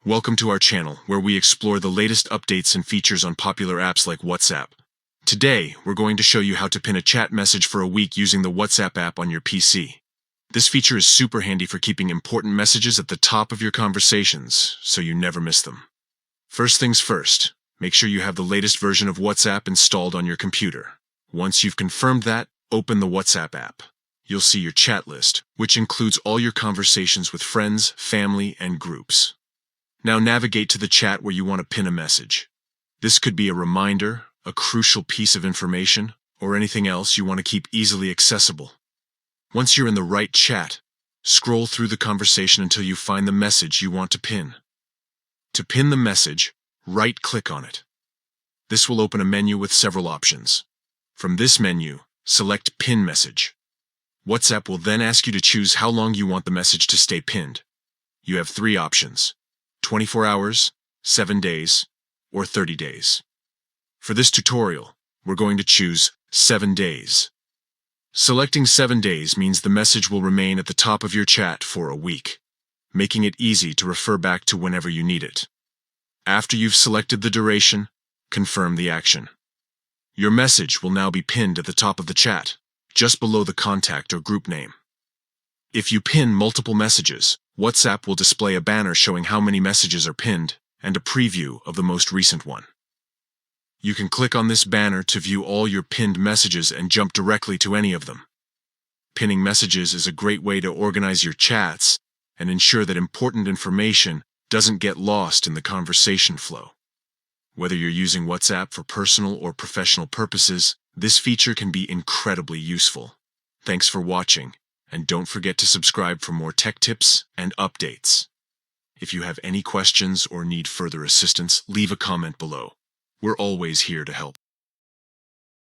Welcome to our channel, where we explore the latest updates and features on popular apps like WhatsApp. Today, we're going to show you how to pin a chat message for a week using the WhatsApp app on your PC. This feature is super handy for keeping important messages at the top of your conversations, so you never miss them. First things first, make sure you have the latest version of WhatsApp installed on your computer. Once you've confirmed that, open the WhatsApp app. You'll see your chat list, which includes all your conversations with friends, family, and groups. Now navigate to the chat where you want to pin a message. This could be a reminder, a crucial piece of information, or anything else you want to keep easily accessible. Once you're in the right chat, scroll through the conversation until you find the message you want to pin. To pin the message, right-click on it. This will open a menu with several options. From this menu, select Pin Message. WhatsApp will then ask you to choose how long you want the message to stay pinned. You have 3 options: 24 hours, 7 days, or 30 days. For this tutorial, we're going to choose 7 days. Selecting 7 days means the message will remain at the top of your chat for a week, making it easy to refer back to whenever you need it. After you've selected the duration, confirm the action. Your message will now be pinned at the top of the chat, just below the contact or group name. If you pin multiple messages, WhatsApp will display a banner showing how many messages are pinned and a preview of the most recent one. You can click on this banner to view all your pinned messages and jump directly to any of them. Pinning messages is a great way to organize your chats and ensure that important information doesn't get lost in the conversation flow. Whether you're using WhatsApp for personal or professional purposes, this feature can be incredibly useful. Thanks for watching, and don't forget to subscribe for more tech tips and updates. If you have any questions or need further assistance, leave a comment below. We're always here to help.